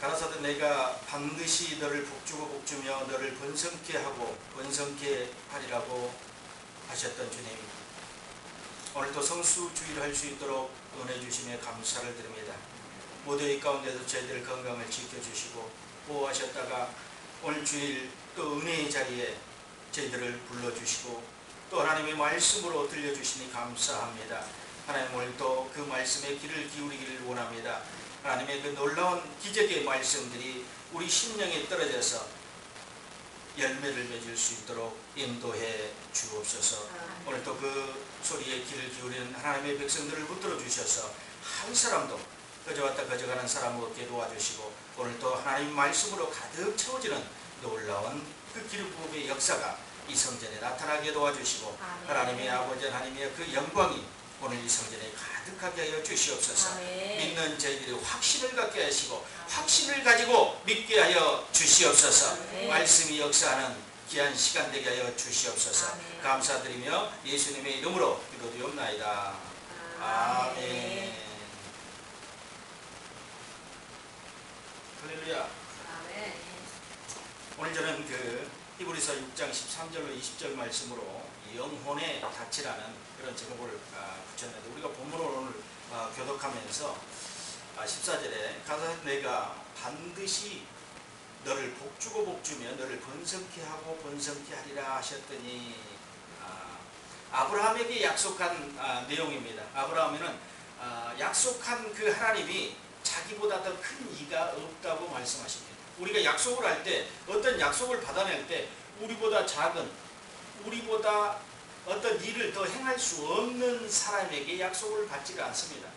가라사대 내가 반드시 너를 복주고 복주며 너를 번성케 하고 번성케 하리라고 하셨던 주님, 오늘도 성수주의를 할 수 있도록 은혜 주심에 감사를 드립니다. 모두의 가운데서 저희들 건강을 지켜주시고 보호하셨다가 오늘 주일 또 은혜의 자리에 저희들을 불러주시고 또 하나님의 말씀으로 들려주시니 감사합니다. 하나님, 오늘도 그 말씀에 귀를 기울이기를 원합니다. 하나님의 그 놀라운 기적의 말씀들이 우리 심령에 떨어져서 열매를 맺을 수 있도록 인도해 주옵소서. 오늘도 그 소리에 귀를 기울이는 하나님의 백성들을 붙들어 주셔서 한 사람도 꺼져왔다 꺼져가는 사람 없게 도와주시고 오늘도 하나님 말씀으로 가득 채워지는 놀라운 그 기름 부음의 역사가 이 성전에 나타나게 도와주시고 하나님의 아버지 하나님의 그 영광이 오늘 이 성전에 가득하게 하여 주시옵소서. 믿는 저희들이 확신을 갖게 하시고 확신을 가지고 믿게 하여 주시옵소서. 말씀이 역사하는 귀한 시간 되게 하여 주시옵소서. 감사드리며 예수님의 이름으로 기도드리옵나이다. 아멘. 할렐루야. 오늘 저는 그 히브리서 6장 13절로 20절 말씀으로 영혼의 닻이라는 그런 제목을 붙였는데, 우리가 본문을 오늘 교독하면서 14절에 가라사대 내가 반드시 너를 복주고 복주며 너를 번성케 하고 번성케 하리라 하셨더니, 아브라함에게 약속한 내용입니다. 아브라함에는 약속한 그 하나님이 자기보다 더 큰 이가 없다고 말씀하십니다. 우리가 약속을 할 때, 어떤 약속을 받아낼 때 우리보다 작은, 우리보다 어떤 일을 더 행할 수 없는 사람에게 약속을 받지를 않습니다.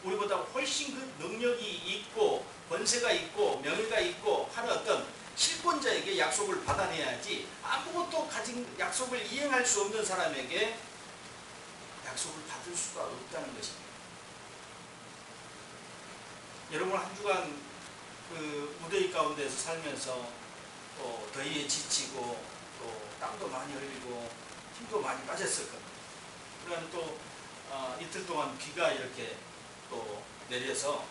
우리보다 훨씬 그 능력이 있고 권세가 있고 명예가 있고 하는 어떤 실권자에게 약속을 받아내야지, 아무것도 가진 약속을 이행할 수 없는 사람에게 약속을 받을 수가 없다는 것입니다. 여러분, 한 주간 그 무더위 가운데서 살면서 또 더위에 지치고 또 땀도 많이 흘리고 힘도 많이 빠졌을 겁니다. 그러면 또 이틀 동안 비가 이렇게 또 내려서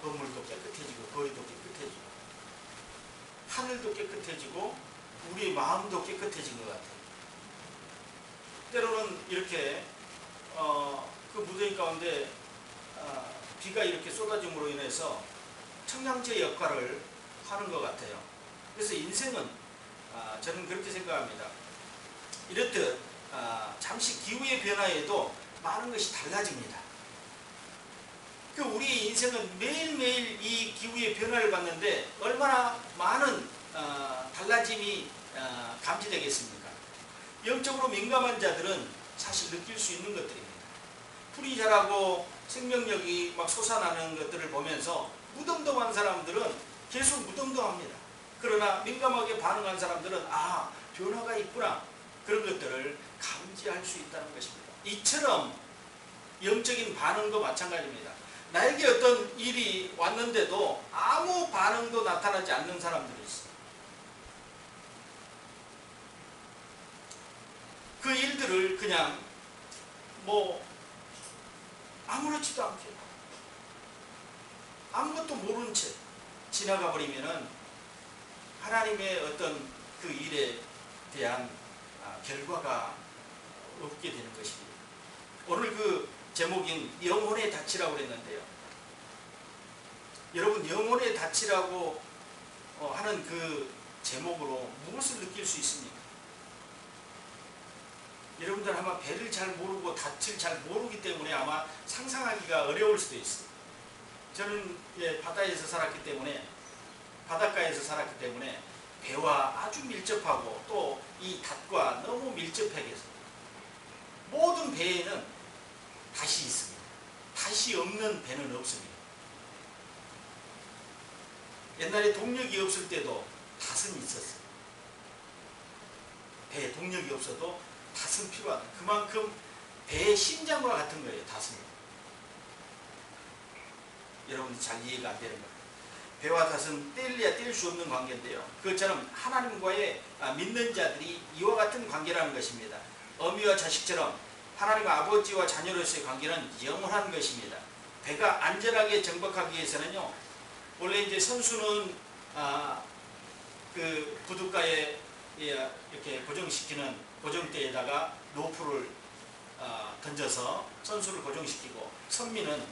건물도 깨끗해지고 거리도 깨끗해지고 하늘도 깨끗해지고 우리의 마음도 깨끗해진 것 같아요. 때로는 이렇게 그 무더위 가운데 비가 이렇게 쏟아짐으로 인해서 청량제 역할을 하는 것 같아요. 그래서 인생은 저는 그렇게 생각합니다. 이렇듯 잠시 기후의 변화에도 많은 것이 달라집니다. 그 우리의 인생은 매일매일 이 기후의 변화를 받는데 얼마나 많은 달라짐이 감지되겠습니까? 영적으로 민감한 자들은 사실 느낄 수 있는 것들입니다. 풀이 자라고 생명력이 막 솟아나는 것들을 보면서 무덤덤한 사람들은 계속 무덤덤합니다. 그러나 민감하게 반응한 사람들은 변화가 있구나, 그런 것들을 감지할 수 있다는 것입니다. 이처럼 영적인 반응도 마찬가지입니다. 나에게 어떤 일이 왔는데도 아무 반응도 나타나지 않는 사람들이 있어요. 그 일들을 그냥 아무렇지도 않게 아무것도 모른 채 지나가 버리면은 하나님의 어떤 그 일에 대한 결과가 없게 되는 것입니다. 오늘 그 제목인 영혼의 닻이라고 그랬는데요. 여러분, 영혼의 닻이라고 하는 그 제목으로 무엇을 느낄 수 있습니까? 여러분들 아마 배를 잘 모르고 닻을 잘 모르기 때문에 아마 상상하기가 어려울 수도 있어요. 저는 바다에서 살았기 때문에, 바닷가에서 살았기 때문에 배와 아주 밀접하고 또 이 닷과 너무 밀접하게 해서 모든 배에는 닷이 있습니다. 닷이 없는 배는 없습니다. 옛날에 동력이 없을 때도 닷은 있었어요. 배에 동력이 없어도 닷은 필요하다. 그만큼 배의 심장과 같은 거예요, 닷은. 여러분들 잘 이해가 안 되는 거예요. 배와 닷은 뗄래야 뗄 수 없는 관계인데요. 그것처럼 하나님과의 믿는 자들이 이와 같은 관계라는 것입니다. 어미와 자식처럼 하나님과 아버지와 자녀로서의 관계는 영원한 것입니다. 배가 안전하게 정박하기 위해서는요, 원래 이제 선수는 그 부둣가에 이렇게 고정시키는 고정대에다가 로프를 던져서 선수를 고정시키고, 선미는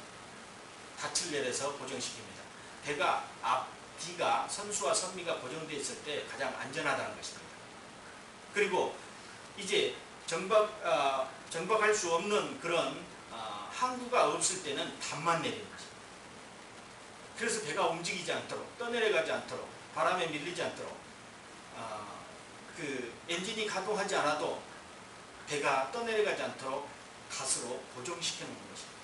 닻을 내려서 고정시킵니다. 배가 앞뒤가 선수와 선미가 고정되어 있을 때 가장 안전하다는 것입니다. 그리고 이제 정박할 수 없는 그런 항구가 없을 때는 舵만 내리는 것입니다. 그래서 배가 움직이지 않도록, 떠내려가지 않도록, 바람에 밀리지 않도록, 그 엔진이 가동하지 않아도 배가 떠내려가지 않도록 닷으로 고정시켜 놓는 것입니다.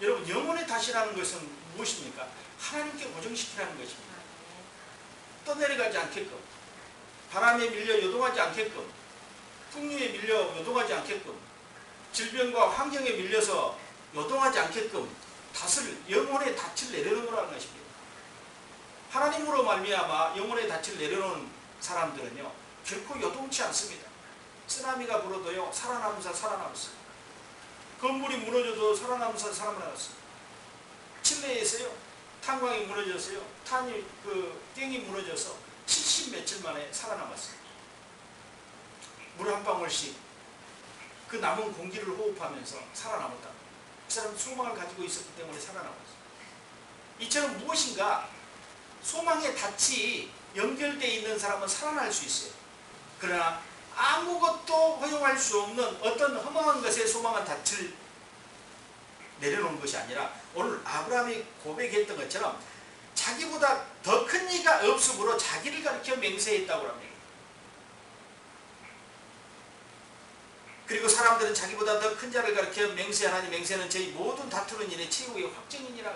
여러분, 영혼의 닷이라는 것은 무엇입니까? 하나님께 고정시키라는 것입니다. 떠내려가지 않게끔, 바람에 밀려 요동하지 않게끔, 풍류에 밀려 요동하지 않게끔, 질병과 환경에 밀려서 요동하지 않게끔 닷을, 영혼의 닷을 내려놓으라는 것입니다. 하나님으로 말미암아 영혼의 닷을 내려놓은 사람들은요, 결코 요동치 않습니다. 쓰나미가 불어도요, 살아남으사 살아남았어요. 건물이 무너져도 살아남으사 살아남았어요. 칠레에서요, 탄광이 무너졌어요. 땡이 무너져서 70 며칠 만에 살아남았어요. 물 한 방울씩 그 남은 공기를 호흡하면서 살아남았다. 그 사람 소망을 가지고 있었기 때문에 살아남았어요. 이처럼 무엇인가 소망의 닻이 연결되어 있는 사람은 살아날 수 있어요. 그러나 아무것도 허용할 수 없는 어떤 허망한 것에 소망한 닻을 내려놓은 것이 아니라, 오늘 아브라함이 고백했던 것처럼 자기보다 더 큰 이가 없으므로 자기를 가리켜 맹세했다고 합니다. 그리고 사람들은 자기보다 더 큰 자를 가리켜 맹세하나니 맹세는 저희 모든 다투는 인의 최후의 확정이니라.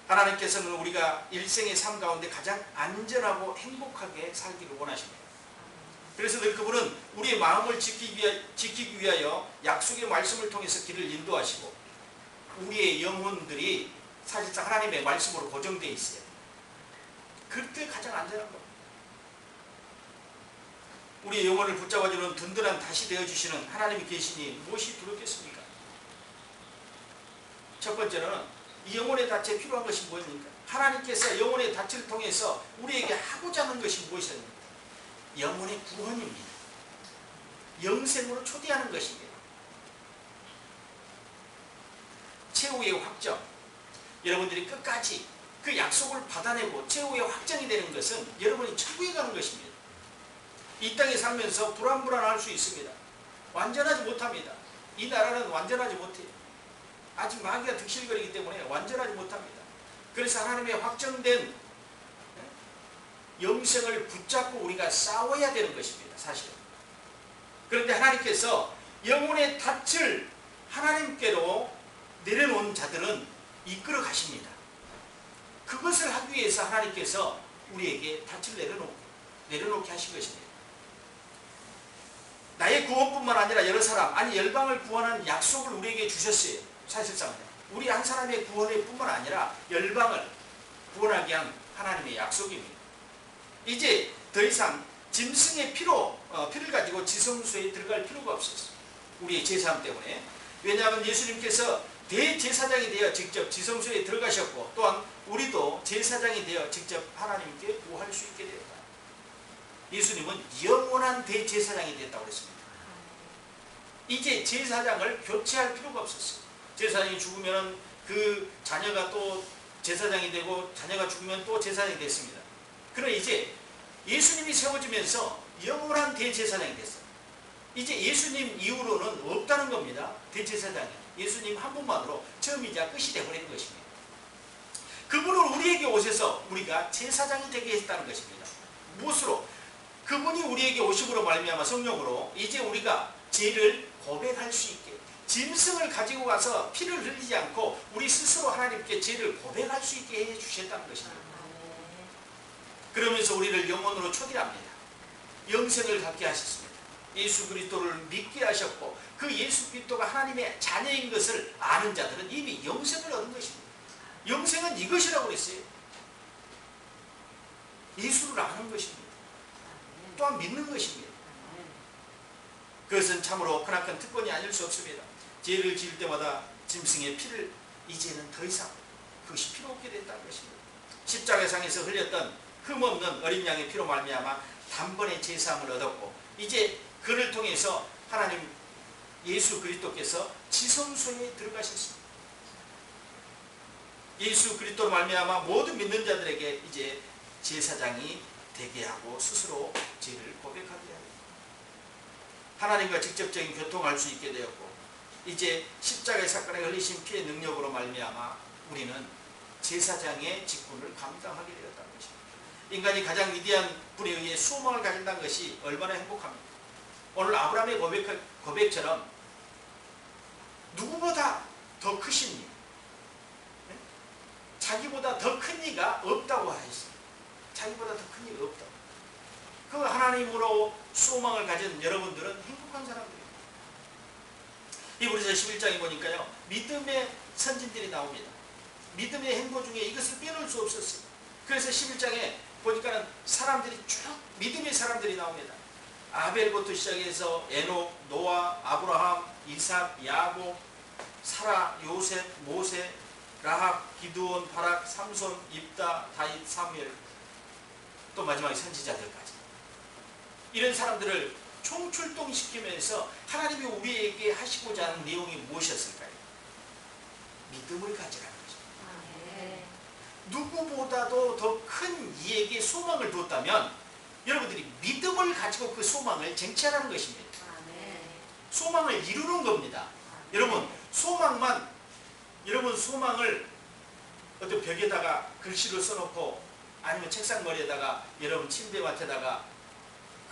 하나님께서는 우리가 일생의 삶 가운데 가장 안전하고 행복하게 살기를 원하십니다. 그래서 늘 그분은 우리의 마음을 지키기 위하여 약속의 말씀을 통해서 길을 인도하시고, 우리의 영혼들이 사실상 하나님의 말씀으로 고정되어 있어요. 그때 가장 안전한 겁니다. 우리의 영혼을 붙잡아주는 든든한 닷이 되어주시는 하나님이 계시니 무엇이 두렵겠습니까? 첫 번째는 이 영혼의 닻에 필요한 것이 무엇입니까? 하나님께서 영혼의 닻을 통해서 우리에게 하고자 하는 것이 무엇입니까? 영혼의 구원입니다. 영생으로 초대하는 것입니다. 최후의 확정. 여러분들이 끝까지 그 약속을 받아내고 최후의 확정이 되는 것은 여러분이 천국에 가는 것입니다. 이 땅에 살면서 불안불안할 수 있습니다. 완전하지 못합니다. 이 나라는 완전하지 못해요. 아직 마귀가 득실거리기 때문에 완전하지 못합니다. 그래서 하나님의 확정된 영생을 붙잡고 우리가 싸워야 되는 것입니다. 사실은. 그런데 하나님께서 영혼의 닻을 하나님께로 내려놓은 자들은 이끌어 가십니다. 그것을 하기 위해서 하나님께서 우리에게 닻을 내려놓게 하신 것입니다. 나의 구원뿐만 아니라 여러 사람, 아니 열방을 구원하는 약속을 우리에게 주셨어요. 사실상 우리 한 사람의 구원일 뿐만 아니라 열방을 구원하게 한 하나님의 약속입니다. 이제 더 이상 짐승의 피를 가지고 지성소에 들어갈 필요가 없었어요. 우리의 제사함 때문에. 왜냐하면 예수님께서 대제사장이 되어 직접 지성소에 들어가셨고, 또한 우리도 제사장이 되어 직접 하나님께 구할 수 있게 되었다. 예수님은 영원한 대제사장이 됐다고 했습니다. 이제 제사장을 교체할 필요가 없었어요. 제사장이 죽으면 그 자녀가 또 제사장이 되고, 자녀가 죽으면 또 제사장이 됐습니다. 그러나 이제 예수님이 세워지면서 영원한 대제사장이 됐어요. 이제 예수님 이후로는 없다는 겁니다. 대제사장이. 예수님 한 분만으로 처음이자 끝이 되어버리는 것입니다. 그분은 우리에게 오셔서 우리가 제사장이 되게 했다는 것입니다. 무엇으로? 그분이 우리에게 오심으로 말미암아 성령으로 이제 우리가 죄를 고백할 수 있게, 짐승을 가지고 가서 피를 흘리지 않고 우리 스스로 하나님께 죄를 고백할 수 있게 해주셨다는 것입니다. 그러면서 우리를 영혼으로 초대합니다. 영생을 갖게 하셨습니다. 예수 그리스도를 믿게 하셨고, 그 예수 그리스도가 하나님의 자녀인 것을 아는 자들은 이미 영생을 얻은 것입니다. 영생은 이것이라고 그랬어요. 예수를 아는 것입니다. 또한 믿는 것입니다. 그것은 참으로 크나큰 특권이 아닐 수 없습니다. 죄를 지을 때마다 짐승의 피를 이제는 더 이상 그것이 필요 없게 됐다는 것입니다. 십자가상에서 흘렸던 흠없는 어린 양의 피로 말미암아 단번에 제사함을 얻었고 이제 그를 통해서 하나님 예수 그리스도께서 지성소에 들어가셨습니다. 예수 그리스도로 말미암아 모든 믿는 자들에게 이제 제사장이 되게 하고 스스로 죄를 고백하게 합니다. 하나님과 직접적인 교통할 수 있게 되었고 이제 십자가의 사건에 흘리신 피의 능력으로 말미암아 우리는 제사장의 직분을 감당하게 되었다는 것입니다. 인간이 가장 위대한 분에 의해 소망을 가진다는 것이 얼마나 행복합니까? 오늘 아브라함의 고백처럼 누구보다 더 크신 이, 자기보다 더 큰 이가 없다고 하셨습니다. 자기보다 더 큰 이가 없다. 그 하나님으로 소망을 가진 여러분들은 행복한 사람들입니다. 히브리서 11장에 보니까요, 믿음의 선진들이 나옵니다. 믿음의 행보 중에 이것을 빼놓을 수 없었어요. 그래서 11장에 보니까는 사람들이 쭉 믿음의 사람들이 나옵니다. 아벨부터 시작해서 에녹, 노아, 아브라함, 이삭, 야곱, 사라, 요셉, 모세, 라합, 기드온, 바락, 삼손, 입다, 다윗, 사무엘, 또 마지막에 선지자들까지. 이런 사람들을 총출동시키면서 하나님이 우리에게 하시고자 하는 내용이 무엇이었을까요? 믿음을 가지라는 것입니다. 누구보다도 더 큰 이에게 소망을 뒀다면 여러분들이 믿음을 가지고 그 소망을 쟁취하라는 것입니다. 소망을 이루는 겁니다. 여러분 소망을 어떤 벽에다가 글씨로 써놓고 아니면 책상머리에다가 여러분 침대맡에다가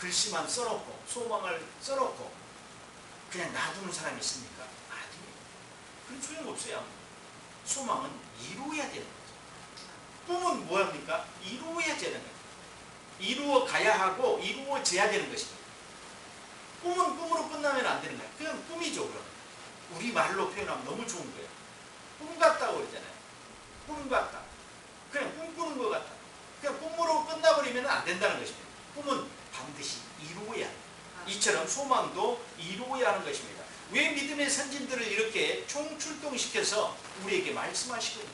글씨만 써놓고 소망을 써놓고 그냥 놔두는 사람이 있습니까? 아니에요. 그건 소용없어요. 소망은 이루어야 되는 거죠. 꿈은 뭐합니까? 이루어야 되는 거예요. 이루어 가야 하고 이루어져야 되는 것입니다. 꿈은 꿈으로 끝나면 안 되는 거예요. 그냥 꿈이죠. 그럼 우리 말로 표현하면 너무 좋은 거예요. 꿈 같다고 그러잖아요. 꿈 같다. 그냥 꿈꾸는 것 같다. 그냥 꿈으로 끝나버리면 안 된다는 것입니다. 꿈은 반드시 이루어야 합니다. 이처럼 소망도 이루어야 하는 것입니다. 왜 믿음의 선진들을 이렇게 총출동시켜서 우리에게 말씀하시거든요.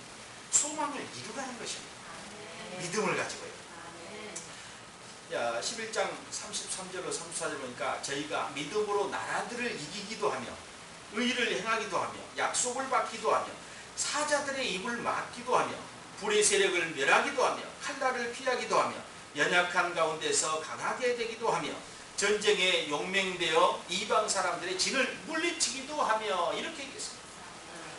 소망을 이루라는 것입니다. 믿음을 가지고요. 자, 11장 33절로 34절 보니까 저희가 믿음으로 나라들을 이기기도 하며 의를 행하기도 하며 약속을 받기도 하며 사자들의 입을 막기도 하며 불의 세력을 멸하기도 하며 칼날을 피하기도 하며 연약한 가운데서 강하게 되기도 하며 전쟁에 용맹되어 이방 사람들의 진을 물리치기도 하며 이렇게 얘기했습니다.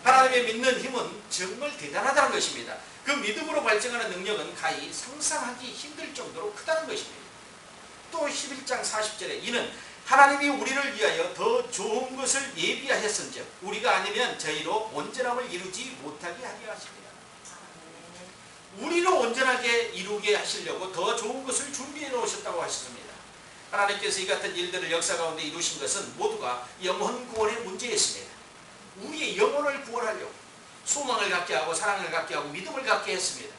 하나님의 믿는 힘은 정말 대단하다는 것입니다. 그 믿음으로 발생하는 능력은 가히 상상하기 힘들 정도로 크다는 것입니다. 또 11장 40절에 이는 하나님이 우리를 위하여 더 좋은 것을 예비하셨은즉 우리가 아니면 저희로 온전함을 이루지 못하게 하려 하십니다. 우리를 온전하게 이루게 하시려고 더 좋은 것을 준비해 놓으셨다고 하셨습니다. 하나님께서 이 같은 일들을 역사 가운데 이루신 것은 모두가 영혼 구원의 문제였습니다. 우리의 영혼을 구원하려고 소망을 갖게 하고 사랑을 갖게 하고 믿음을 갖게 했습니다.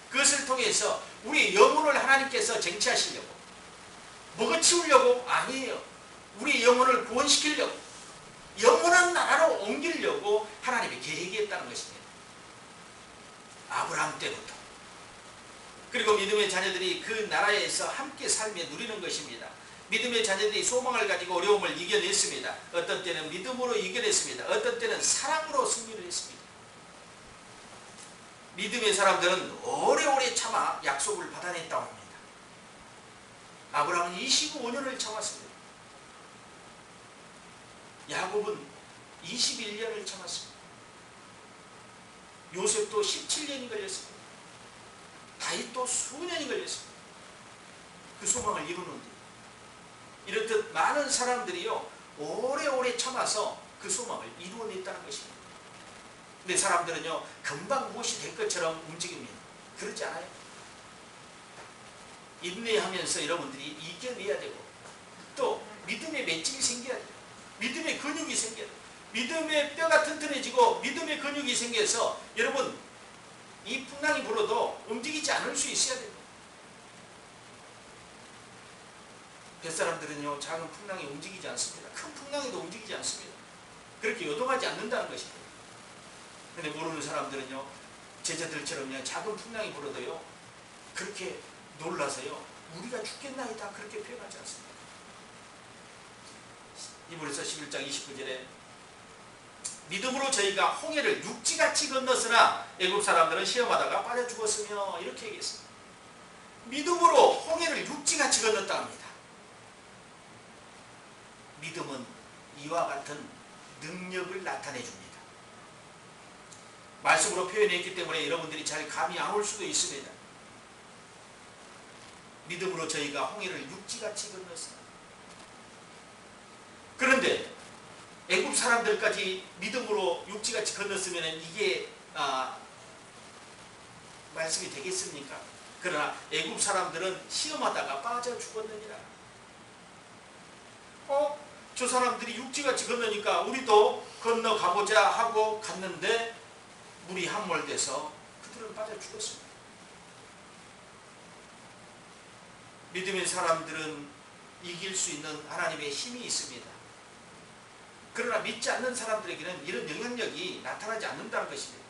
그것을 통해서 우리의 영혼을 하나님께서 쟁취하시려고 먹어치우려고 아니에요. 우리의 영혼을 구원시키려고 영원한 나라로 옮기려고 하나님이 계획했다는 것입니다. 아브라함 때부터. 그리고 믿음의 자녀들이 그 나라에서 함께 살며 누리는 것입니다. 믿음의 자녀들이 소망을 가지고 어려움을 이겨냈습니다. 어떤 때는 믿음으로 이겨냈습니다. 어떤 때는 사랑으로 승리를 했습니다. 믿음의 사람들은 오래오래 참아 약속을 받아냈다고 합니다. 아브라함은 25년을 참았습니다. 야곱은 21년을 참았습니다. 요셉도 17년이 걸렸습니다. 다윗도 수년이 걸렸습니다. 그 소망을 이루는데 이렇듯 많은 사람들이요 오래오래 참아서 그 소망을 이루어냈다는 것입니다. 근데 사람들은요 금방 무엇이 될 것처럼 움직입니다. 그렇지 않아요. 인내하면서 여러분들이 이겨내야 되고 또 믿음의 맷집이 생겨야 돼요. 믿음의 근육이 생겨야 돼요. 믿음의 뼈가 튼튼해지고 믿음의 근육이 생겨서 여러분 이 풍랑이 불어도 움직이지 않을 수 있어야 됩니다. 뱃사람들은요 작은 풍랑이 움직이지 않습니다. 큰 풍랑에도 움직이지 않습니다. 그렇게 요동하지 않는다는 것입니다. 근데 모르는 사람들은요 제자들처럼요 작은 풍랑이 불어도요 그렇게 놀라서요 우리가 죽겠나이다 그렇게 표현하지 않습니다. 이불에서 11장 29절에 믿음으로 저희가 홍해를 육지같이 건넜으나 애굽 사람들은 시험하다가 빠져 죽었으며 이렇게 얘기했습니다. 믿음으로 홍해를 육지같이 건넜다 합니다. 믿음은 이와 같은 능력을 나타내 줍니다. 말씀으로 표현했기 때문에 여러분들이 잘 감이 안 올 수도 있습니다. 믿음으로 저희가 홍해를 육지같이 건넜으나 그런데 애굽 사람들까지 믿음으로 육지같이 건넜으면 이게 말씀이 되겠습니까? 그러나 애굽 사람들은 시험하다가 빠져 죽었느니라. 저 사람들이 육지같이 건너니까 우리도 건너가보자 하고 갔는데 물이 함몰돼서 그들은 빠져 죽었습니다. 믿음의 사람들은 이길 수 있는 하나님의 힘이 있습니다. 그러나 믿지 않는 사람들에게는 이런 영향력이 나타나지 않는다는 것입니다.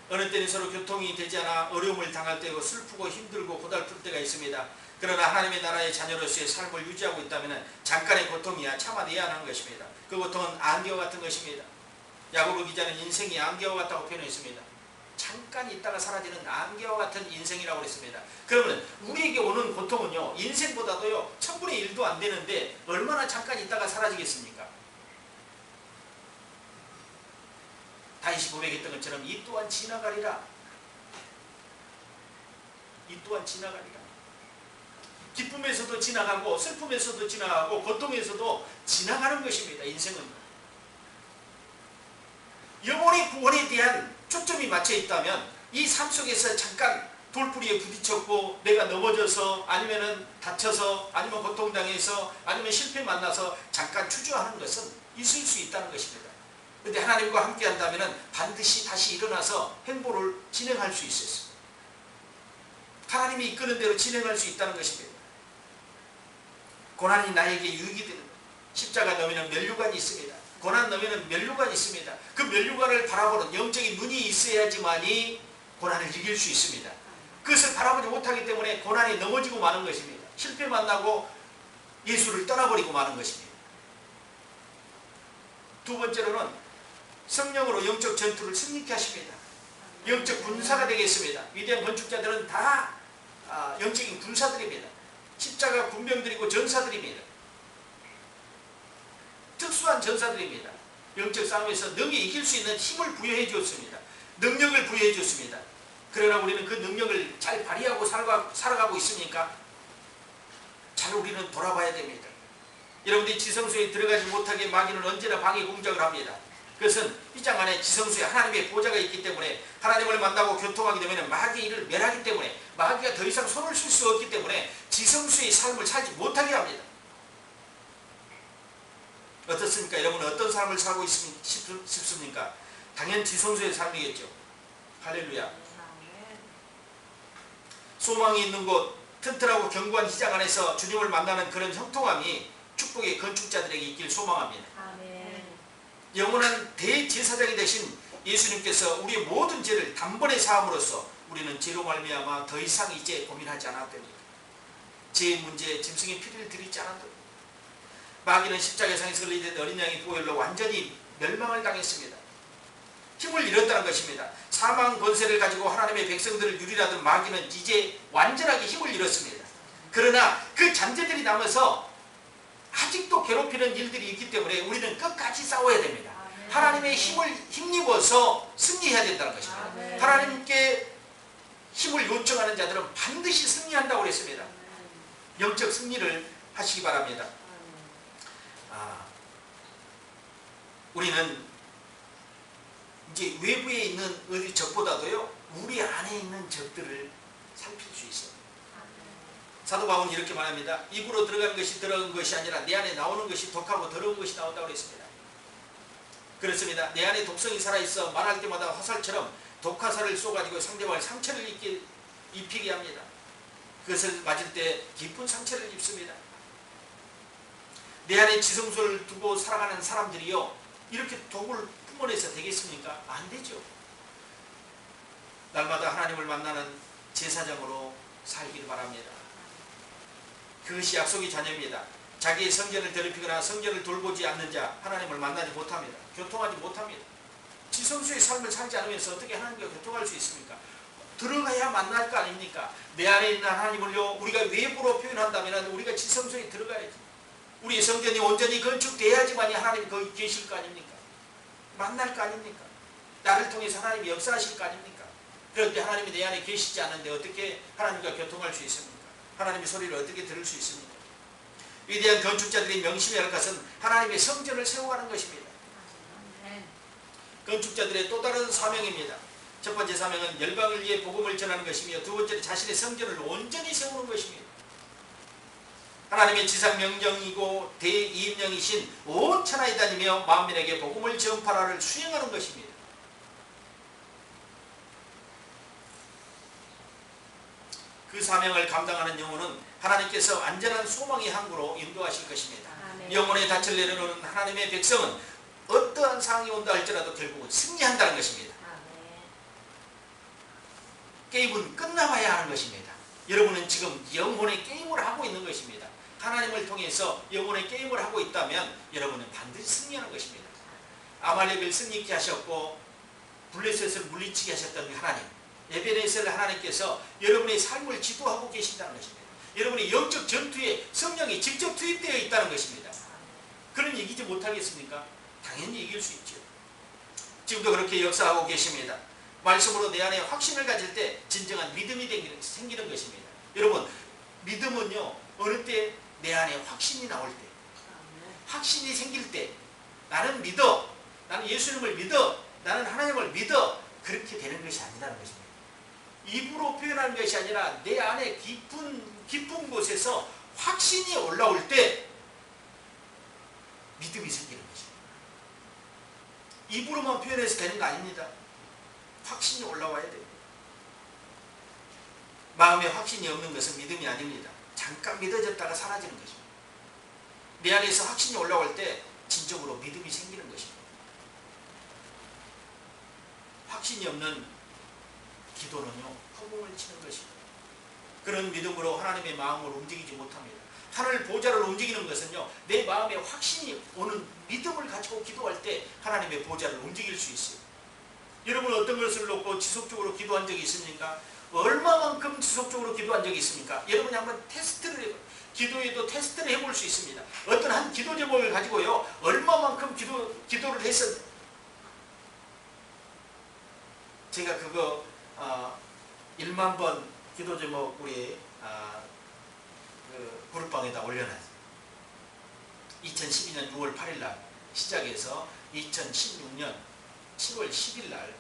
어느 때는 서로 교통이 되지 않아 어려움을 당할 때고 슬프고 힘들고 고달플 때가 있습니다. 그러나 하나님의 나라의 자녀로서의 삶을 유지하고 있다면 잠깐의 고통이야 참아내야 하는 것입니다. 그 고통은 안개와 같은 것입니다. 야고보 기자는 인생이 안개와 같다고 표현했습니다. 잠깐 있다가 사라지는 안개와 같은 인생이라고 했습니다. 그러면 우리에게 오는 고통은요 인생보다도요 1000분의 1도 안 되는데 얼마나 잠깐 있다가 사라지겠습니까? 다윗이 고백했던 것처럼 이 또한 지나가리라. 이 또한 지나가리라. 기쁨에서도 지나가고 슬픔에서도 지나가고 고통에서도 지나가는 것입니다. 인생은 영혼의 구원에 대한 초점이 맞춰 있다면 이 삶 속에서 잠깐 돌부리에 부딪혔고 내가 넘어져서 아니면 다쳐서 아니면 고통당해서 아니면 실패 만나서 잠깐 주저하는 것은 있을 수 있다는 것입니다. 그런데 하나님과 함께 한다면 반드시 다시 일어나서 행보를 진행할 수 있었습니다. 하나님이 이끄는 대로 진행할 수 있다는 것입니다. 고난이 나에게 유익이 되는 것. 십자가 너머에는 면류관이 있습니다. 고난 너머에는 면류관이 있습니다. 그 면류관을 바라보는 영적인 눈이 있어야지만이 고난을 이길 수 있습니다. 그것을 바라보지 못하기 때문에 고난이 넘어지고 마는 것입니다. 실패 만나고 예수를 떠나버리고 마는 것입니다. 두 번째로는 성령으로 영적 전투를 승리케 하십니다. 영적 군사가 되겠습니다. 위대한 건축자들은 다 영적인 군사들입니다. 십자가 군병들이고 전사들입니다. 특수한 전사들입니다. 영적 싸움에서 능히 이길 수 있는 힘을 부여해 주었습니다. 능력을 부여해 줬습니다. 그러나 우리는 그 능력을 잘 발휘하고 살아가고 있습니까? 잘 우리는 돌아봐야 됩니다. 여러분들이 지성소에 들어가지 못하게 마귀는 언제나 방해 공작을 합니다. 그것은 이 장 안에 지성소에 하나님의 보좌가 있기 때문에 하나님을 만나고 교통하게 되면 마귀의 일을 멸하기 때문에 마귀가 더 이상 손을 쓸 수 없기 때문에 지성소의 삶을 살지 못하게 합니다. 어떻습니까? 여러분은 어떤 삶을 살고 싶습니까? 당연 지성소의 삶이겠죠. 할렐루야. 소망이 있는 곳, 튼튼하고 견고한 희장 안에서 주님을 만나는 그런 형통함이 축복의 건축자들에게 있길 소망합니다. 아멘. 영원한 대제사장이 되신 예수님께서 우리의 모든 죄를 단번에 사함으로써 우리는 죄로 말미암아 더 이상 이제 고민하지 않았더니 죄의 문제에 짐승의 피를 드리지 않았더니 마귀는 십자가상에서 걸리던 어린 양의 보혈로 완전히 멸망을 당했습니다. 힘을 잃었다는 것입니다. 사망 권세를 가지고 하나님의 백성들을 유리하던 마귀는 이제 완전하게 힘을 잃었습니다. 그러나 그 잔재들이 남아서 아직도 괴롭히는 일들이 있기 때문에 우리는 끝까지 싸워야 됩니다. 아멘. 하나님의 힘을 힘입어서 승리해야 된다는 것입니다. 아멘. 하나님께 힘을 요청하는 자들은 반드시 승리한다고 그랬습니다. 영적 승리를 하시기 바랍니다. 우리는 이제 외부에 있는 어디 적보다도요 우리 안에 있는 적들을 살필 수 있어요. 사도 바울은 이렇게 말합니다. 입으로 들어가는 것이 더러운 것이 아니라 내 안에 나오는 것이 독하고 더러운 것이 나온다고 했습니다. 그렇습니다. 내 안에 독성이 살아있어 말할 때마다 화살처럼 독화살을 쏘가지고 상대방을 상처를 입히게 합니다. 그것을 맞을 때 깊은 상처를 입습니다. 내 안에 지성소를 두고 살아가는 사람들이요, 이렇게 독을 품어내서 되겠습니까? 안 되죠. 날마다 하나님을 만나는 제사장으로 살기를 바랍니다. 그것이 약속의 자녀입니다. 자기의 성전을 더럽히거나 성전을 돌보지 않는 자 하나님을 만나지 못합니다. 교통하지 못합니다. 지성소의 삶을 살지 않으면서 어떻게 하나님과 교통할 수 있습니까? 들어가야 만날 거 아닙니까? 내 안에 있는 하나님을요, 우리가 외부로 표현한다면 우리가 지성소에 들어가야지. 우리의 성전이 온전히 건축돼야지만이 하나님이 거기 계실 거 아닙니까? 만날 거 아닙니까? 나를 통해서 하나님이 역사하실 거 아닙니까? 그런데 하나님이 내 안에 계시지 않는데 어떻게 하나님과 교통할 수 있습니까? 하나님의 소리를 어떻게 들을 수 있습니까? 위대한 건축자들이 명심해야 할 것은 하나님의 성전을 세워가는 것입니다. 건축자들의 또 다른 사명입니다. 첫 번째 사명은 열방을 위해 복음을 전하는 것이며, 두 번째는 자신의 성전을 온전히 세우는 것입니다. 하나님의 지상 명령이고 대이임령이신 온 천하에 다니며 만민에게 복음을 전파라를 수행하는 것입니다. 그 사명을 감당하는 영혼은 하나님께서 안전한 소망의 항구로 인도하실 것입니다. 영혼의 닻을 내려놓는 하나님의 백성은 어떠한 상황이 온다 할지라도 결국은 승리한다는 것입니다. 게임은 끝나봐야 하는 것입니다. 여러분은 지금 영혼의 게임을 하고 있는 것입니다. 하나님을 통해서 영혼의 게임을 하고 있다면 여러분은 반드시 승리하는 것입니다. 아말렉을 승리케 하셨고 블레셋을 물리치게 하셨던 하나님, 에베네셀 하나님께서 여러분의 삶을 지도하고 계신다는 것입니다. 여러분의 영적 전투에 성령이 직접 투입되어 있다는 것입니다. 그럼 이기지 못하겠습니까? 당연히 이길 수 있죠. 지금도 그렇게 역사하고 계십니다. 말씀으로 내 안에 확신을 가질 때 진정한 믿음이 생기는 것입니다. 여러분, 믿음은요, 어느 때 내 안에 확신이 나올 때, 확신이 생길 때, 나는 믿어, 나는 예수님을 믿어, 나는 하나님을 믿어, 그렇게 되는 것이 아니라는 것입니다. 입으로 표현하는 것이 아니라 내 안에 깊은 곳에서 확신이 올라올 때 믿음이 생기는 것입니다. 입으로만 표현해서 되는 거 아닙니다. 확신이 올라와야 됩니다. 마음에 확신이 없는 것은 믿음이 아닙니다. 잠깐 믿어졌다가 사라지는 것입니다. 내 안에서 확신이 올라올 때 진정으로 믿음이 생기는 것입니다. 확신이 없는 기도는요, 허공을 치는 것입니다. 그런 믿음으로 하나님의 마음을 움직이지 못합니다. 하늘 보좌를 움직이는 것은요, 내 마음에 확신이 오는 믿음을 가지고 기도할 때 하나님의 보좌를 움직일 수 있어요. 여러분, 어떤 것을 놓고 지속적으로 기도한 적이 있습니까? 얼마만큼 지속적으로 기도한 적이 있습니까? 여러분이 한번 테스트를 해봐요. 기도에도 테스트를 해볼 수 있습니다. 어떤 한 기도 제목을 가지고요, 얼마만큼 기도를 했었. 제가 그거 1만 번 기도 제목 우리 그 그룹방에다 올려놨어요. 2012년 6월 8일 날 시작해서 2016년 7월 10일 날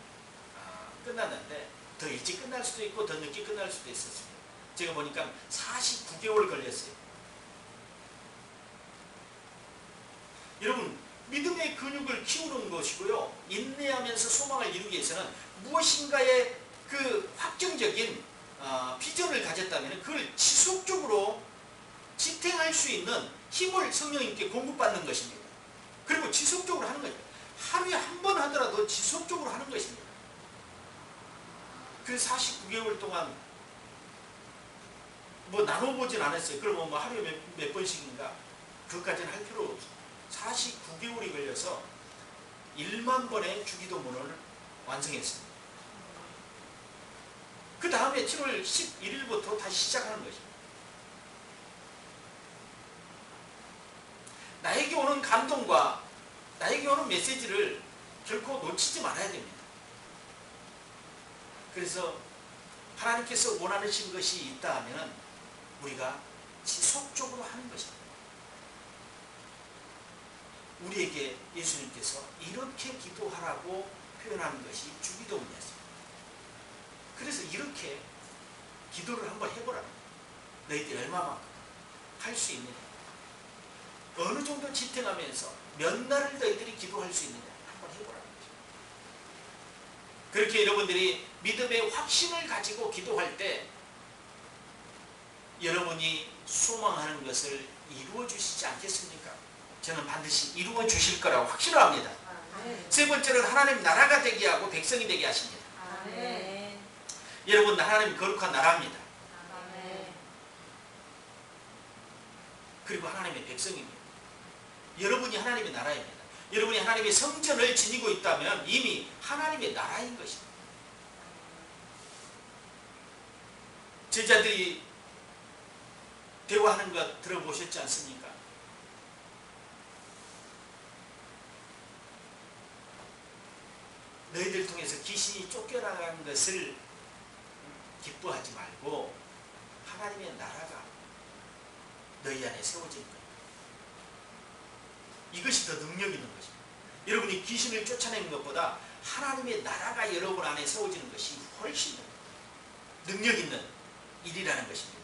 끝났는데, 더 일찍 끝날 수도 있고 더 늦게 끝날 수도 있었습니다. 제가 보니까 49개월 걸렸어요. 여러분, 믿음의 근육을 키우는 것이고요, 인내하면서 소망을 이루기 위해서는 무엇인가의 그 확정적인 비전을 가졌다면 그걸 지속적으로 지탱할 수 있는 힘을 성령님께 공급받는 것입니다. 그리고 지속적으로 하는 거죠. 하루에 한 번 하더라도 지속적으로 하는 것입니다. 그래서 49개월 동안 뭐 나눠보진 않았어요. 그러면 뭐 하루에 몇 번씩인가? 그것까지는 할 필요 없어요. 49개월이 걸려서 1만 번의 주기도문을 완성했습니다. 그 다음에 7월 11일부터 다시 시작하는 것입니다. 나에게 오는 감동과 나에게 오는 메시지를 결코 놓치지 말아야 됩니다. 그래서 하나님께서 원하시는 것이 있다 하면 우리가 지속적으로 하는 것입니다. 우리에게 예수님께서 이렇게 기도하라고 표현하는 것이 주기도문이었습니다. 그래서 이렇게 기도를 한번 해보라. 너희들이 얼마만큼 할 수 있느냐, 어느 정도 지탱하면서 몇 날을 너희들이 기도할 수 있느냐 한번 해보라는 거죠. 그렇게 여러분들이 믿음의 확신을 가지고 기도할 때 여러분이 소망하는 것을 이루어 주시지 않겠습니까? 저는 반드시 이루어 주실 거라고 확신합니다. 세 번째는 하나님 나라가 되게 하고 백성이 되게 하십니다. 여러분, 하나님 거룩한 나라입니다. 그리고 하나님의 백성입니다. 여러분이 하나님의 나라입니다. 여러분이 하나님의 성전을 지니고 있다면 이미 하나님의 나라인 것입니다. 제자들이 대화하는 것 들어보셨지 않습니까? 너희들 통해서 귀신이 쫓겨나가는 것을 기뻐하지 말고 하나님의 나라가 너희 안에 세워질 거예요. 이것이 더 능력 있는 것입니다. 여러분이 귀신을 쫓아내는 것보다 하나님의 나라가 여러분 안에 세워지는 것이 훨씬 능력 있는 일이라는 것입니다.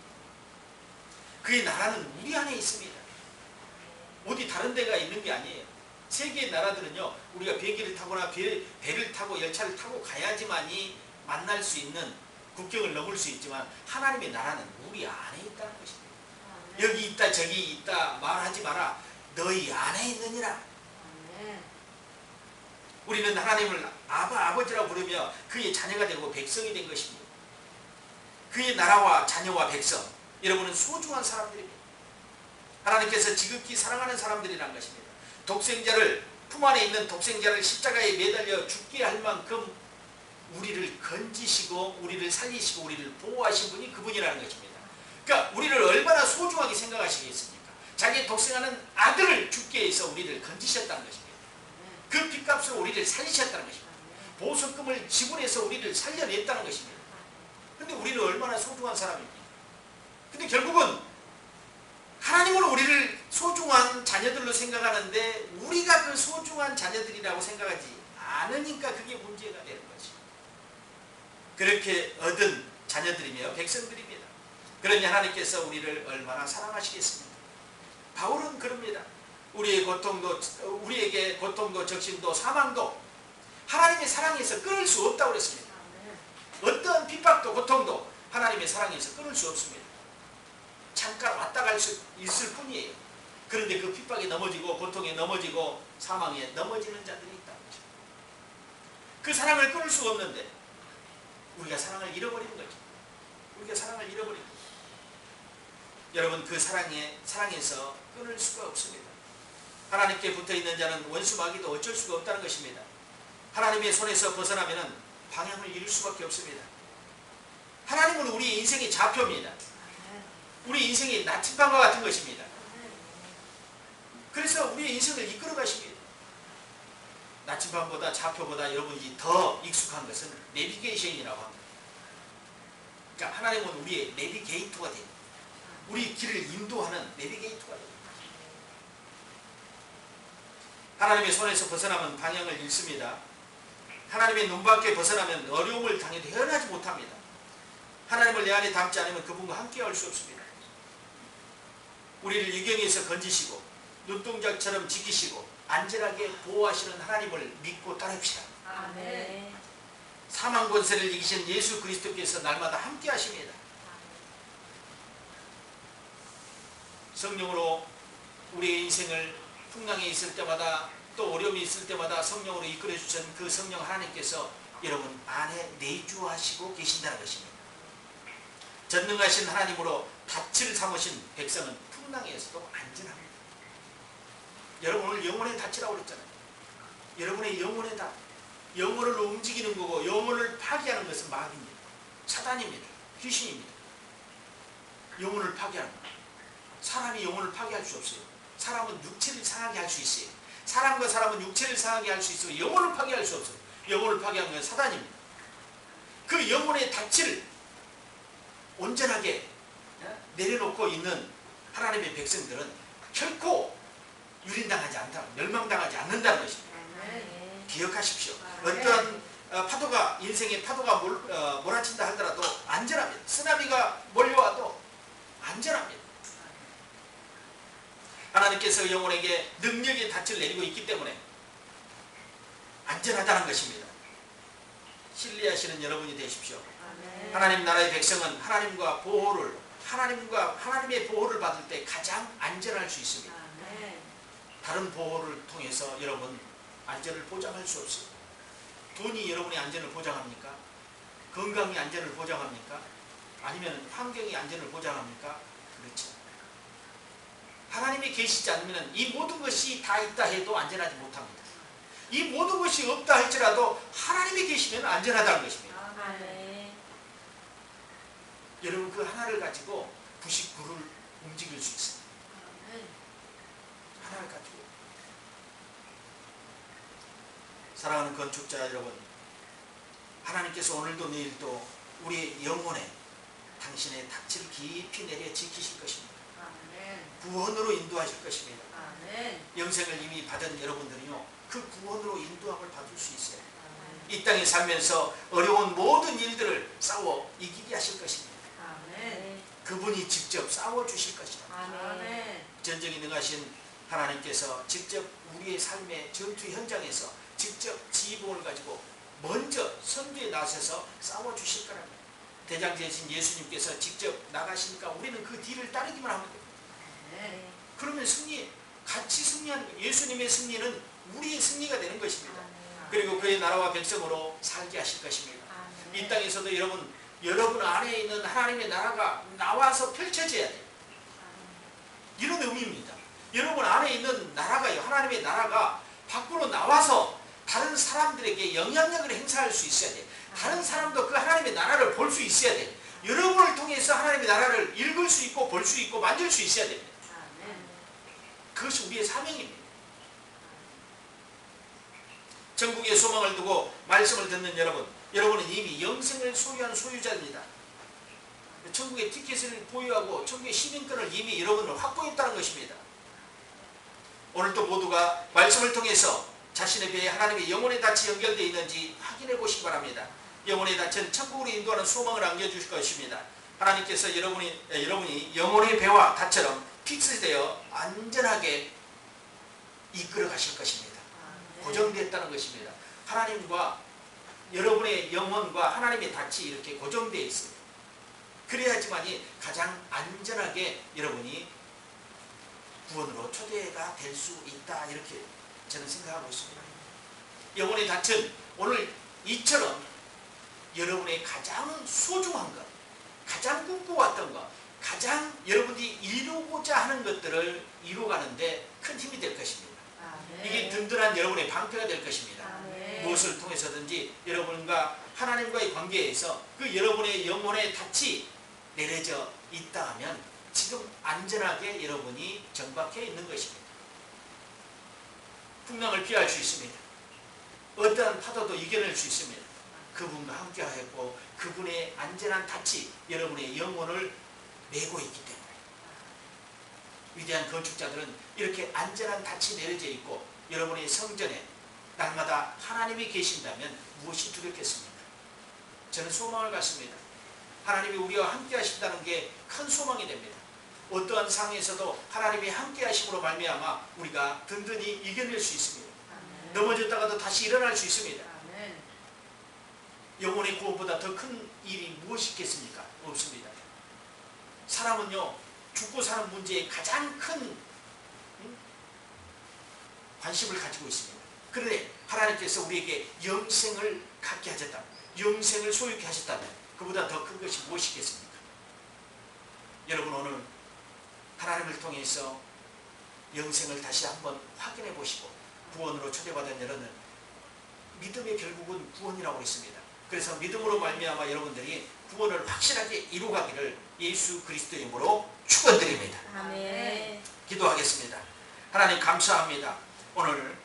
그의 나라는 우리 안에 있습니다. 어디 다른 데가 있는 게 아니에요. 세계의 나라들은요, 우리가 비행기를 타거나 배를 타고 열차를 타고 가야지만이 만날 수 있는, 국경을 넘을 수 있지만 하나님의 나라는 우리 안에 있다는 것입니다. 여기 있다 저기 있다 말하지 마라. 너희 안에 있느니라. 우리는 하나님을 아버지라고 부르며 그의 자녀가 되고 백성이 된 것입니다. 그의 나라와 자녀와 백성, 여러분은 소중한 사람들입니다. 하나님께서 지극히 사랑하는 사람들이라는 것입니다. 독생자를, 품 안에 있는 독생자를 십자가에 매달려 죽게 할 만큼 우리를 건지시고 우리를 살리시고 우리를 보호하신 분이 그분이라는 것입니다. 그러니까 우리를 얼마나 소중하게 생각하시겠습니까? 자기의 독생하는 아들을 죽게 해서 우리를 건지셨다는 것입니다. 그 핏값으로 우리를 살리셨다는 것입니다. 보석금을 지불해서 우리를 살려냈다는 것입니다. 근데 우리는 얼마나 소중한 사람입니까? 근데 결국은 하나님은 우리를 소중한 자녀들로 생각하는데 우리가 그 소중한 자녀들이라고 생각하지 않으니까 그게 문제가 되는 것입니다. 그렇게 얻은 자녀들이며 백성들입니다. 그러니 하나님께서 우리를 얼마나 사랑하시겠습니까? 바울은 그럽니다. 우리에게 고통도 적신도 사망도 하나님의 사랑에서 끊을 수 없다고 그랬습니다. 어떤 핍박도 고통도 하나님의 사랑에서 끊을 수 없습니다. 잠깐 왔다 갈 수 있을 뿐이에요. 그런데 그 핍박에 넘어지고 고통에 넘어지고 사망에 넘어지는 자들이 있다는 거죠. 그 사랑을 끊을 수가 없는데 우리가 사랑을 잃어버리는 거죠. 우리가 사랑을 잃어버리는 거죠. 여러분, 그 사랑에서 끊을 수가 없습니다. 하나님께 붙어있는 자는 원수 마귀도 어쩔 수가 없다는 것입니다. 하나님의 손에서 벗어나면 방향을 잃을 수밖에 없습니다. 하나님은 우리 인생의 좌표입니다. 우리 인생의 나침반과 같은 것입니다. 그래서 우리의 인생을 이끌어 가십니다. 나침반보다 좌표보다 여러분이 더 익숙한 것은 내비게이션이라고 합니다. 그러니까 하나님은 우리의 내비게이터가 됩니다. 우리 길을 인도하는 내비게이터가 됩니다. 하나님의 손에서 벗어나면 방향을 잃습니다. 하나님의 눈밖에 벗어나면 어려움을 당해도 헤어나지 못합니다. 하나님을 내 안에 담지 않으면 그분과 함께 할 수 없습니다. 우리를 유경에서 건지시고 눈동자처럼 지키시고 안전하게 보호하시는 하나님을 믿고 따릅시다. 아멘. 사망 권세를 이기신 예수 그리스도께서 날마다 함께 하십니다. 성령으로 우리의 인생을 풍랑이 있을 때마다 또 어려움이 있을 때마다 성령으로 이끌어 주신 그 성령 하나님께서 여러분 안에 내주하시고 계신다는 것입니다. 전능하신 하나님으로 닻을 삼으신 백성은 풍랑에서도 안전합니다. 여러분 오늘 영혼의 닻이라고 그랬잖아요. 여러분의 영혼의 닻, 영혼을 움직이는 거고 영혼을 파괴하는 것은 마귀입니다. 사단입니다. 귀신입니다. 영혼을 파괴하는 것. 사람이 영혼을 파괴할 수 없어요. 사람은 육체를 상하게 할 수 있어요. 사람과 사람은 육체를 상하게 할 수 있어요. 영혼을 파괴할 수 없어요. 영혼을 파괴하는 건 사단입니다. 그 영혼의 닻을 온전하게 내려놓고 있는 하나님의 백성들은 결코 유린당하지 않다, 멸망당하지 않는다는 것입니다. 기억하십시오. 어떤 파도가, 인생의 파도가 몰아친다 하더라도 안전합니다. 쓰나미가 몰려와도 안전합니다. 하나님께서 영혼에게 능력의 닻을 내리고 있기 때문에 안전하다는 것입니다. 신뢰하시는 여러분이 되십시오. 하나님 나라의 백성은 하나님과 보호를 하나님과 하나님의 보호를 받을 때 가장 안전할 수 있습니다. 다른 보호를 통해서 여러분 안전을 보장할 수 없어요. 돈이 여러분의 안전을 보장합니까? 건강이 안전을 보장합니까? 아니면 환경이 안전을 보장합니까? 그렇죠. 하나님이 계시지 않으면 이 모든 것이 다 있다 해도 안전하지 못합니다. 이 모든 것이 없다 할지라도 하나님이 계시면 안전하다는 것입니다. 여러분 그 하나를 가지고 99를 움직일 수 있습니다. 하나를 가지고. 사랑하는 건축자 여러분, 하나님께서 오늘도 내일도 우리의 영혼에 당신의 탁치를 깊이 내려 지키실 것입니다. 구원으로 인도하실 것입니다. 영생을 이미 받은 여러분들이요, 그 구원으로 인도함을 받을 수 있어요. 이 땅에 살면서 어려운 모든 일들을 싸워 이기게 하실 것입니다. 그분이 직접 싸워주실 것이다. 전쟁이 능하신 하나님께서 직접 우리의 삶의 전투 현장에서 직접 지휘봉을 가지고 먼저 선두에 나서서 싸워주실 거랍니다. 대장제신 예수님께서 직접 나가시니까 우리는 그 뒤를 따르기만 하면 됩니다. 그러면 같이 승리하는 거예요. 예수님의 승리는 우리의 승리가 되는 것입니다. 그리고 그의 나라와 백성으로 살게 하실 것입니다. 이 땅에서도 여러분 안에 있는 하나님의 나라가 나와서 펼쳐져야 돼요. 이런 의미입니다. 여러분 안에 있는 나라가요, 하나님의 나라가 밖으로 나와서 다른 사람들에게 영향력을 행사할 수 있어야 돼요. 다른 사람도 그 하나님의 나라를 볼 수 있어야 돼요. 여러분을 통해서 하나님의 나라를 읽을 수 있고 볼 수 있고 만질 수 있어야 됩니다. 그것이 우리의 사명입니다. 천국의 소망을 두고 말씀을 듣는 여러분은 이미 영생을 소유한 소유자입니다. 천국의 티켓을 보유하고 천국의 시민권을 이미 여러분은 확보했다는 것입니다. 오늘도 모두가 말씀을 통해서 자신의 배에 하나님의 영혼의 닻이 연결되어 있는지 확인해 보시기 바랍니다. 영혼의 닻은 천국으로 인도하는 소망을 안겨주실 것입니다. 하나님께서 여러분이 영혼의 배와 닻처럼 픽스되어 안전하게 이끌어 가실 것입니다. 고정되었다는 것입니다. 하나님과 여러분의 영혼과 하나님의 닻이 이렇게 고정되어 있습니다. 그래야지만이 가장 안전하게 여러분이 구원으로 초대가 될 수 있다, 이렇게 저는 생각하고 있습니다. 영혼의 닻은 오늘 이처럼 여러분의 가장 소중한 것, 가장 꿈꿔왔던 것, 가장 여러분이 이루고자 하는 것들을 이루어가는데 큰 힘이 될 것입니다. 이게 든든한 여러분의 방패가 될 것입니다. 무엇을 통해서든지 여러분과 하나님과의 관계에서 그 여러분의 영혼의 닻이 내려져 있다 하면 지금 안전하게 여러분이 정박해 있는 것입니다. 풍랑을 피할 수 있습니다. 어떠한 파도도 이겨낼 수 있습니다. 그분과 함께하였고 그분의 안전한 닻이 여러분의 영혼을 메고 있기 때문에 위대한 건축자들은 이렇게 안전한 닻이 내려져 있고 여러분의 성전에 날마다 하나님이 계신다면 무엇이 두렵겠습니까? 저는 소망을 갖습니다. 하나님이 우리와 함께 하신다는 게 큰 소망이 됩니다. 어떠한 상황에서도 하나님이 함께 하심으로 말미암아 우리가 든든히 이겨낼 수 있습니다. 넘어졌다가도 다시 일어날 수 있습니다. 영혼의 구원보다 더 큰 일이 무엇이 있겠습니까? 없습니다. 사람은요, 죽고 사는 문제에 가장 큰 관심을 가지고 있습니다. 그런데 하나님께서 우리에게 영생을 갖게 하셨다면, 영생을 소유케 하셨다면 그보다 더 큰 것이 무엇이겠습니까? 여러분 오늘 하나님을 통해서 영생을 다시 한번 확인해 보시고 구원으로 초대받은 여러분은 믿음의 결국은 구원이라고 했습니다. 그래서 믿음으로 말미암아 여러분들이 구원을 확실하게 이루가기를 예수 그리스도의 이름으로 축원드립니다. 아멘. 기도하겠습니다. 하나님 감사합니다. 오늘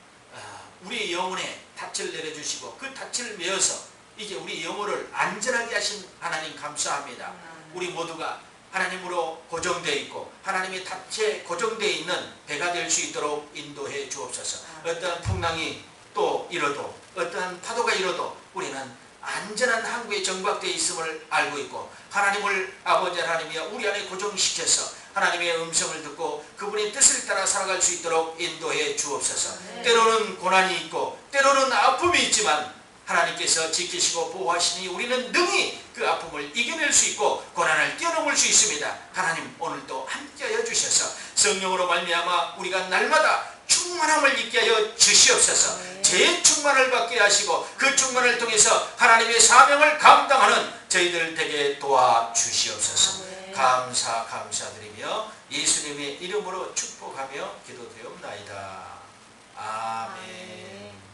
우리의 영혼에 닻을 내려주시고 그 닻을 메어서 이제 우리 영혼을 안전하게 하신 하나님 감사합니다. 우리 모두가 하나님으로 고정되어 있고 하나님의 닻에 고정되어 있는 배가 될 수 있도록 인도해 주옵소서. 어떠한 풍랑이 또 일어도 어떠한 파도가 일어도 우리는 안전한 항구에 정박되어 있음을 알고 있고 하나님을 아버지 하나님이여 우리 안에 고정시켜서 하나님의 음성을 듣고 그분의 뜻을 따라 살아갈 수 있도록 인도해 주옵소서. 때로는 고난이 있고 때로는 아픔이 있지만 하나님께서 지키시고 보호하시니 우리는 능히 그 아픔을 이겨낼 수 있고 고난을 뛰어넘을 수 있습니다. 하나님 오늘도 함께하여 주셔서 성령으로 말미암아 우리가 날마다 충만함을 있게 하여 주시옵소서. 재충만을 받게 하시고 그 충만을 통해서 하나님의 사명을 감당하는 저희들 되게 도와주시옵소서. 감사드리며 예수님의 이름으로 축복하며 기도드리옵나이다. 아멘.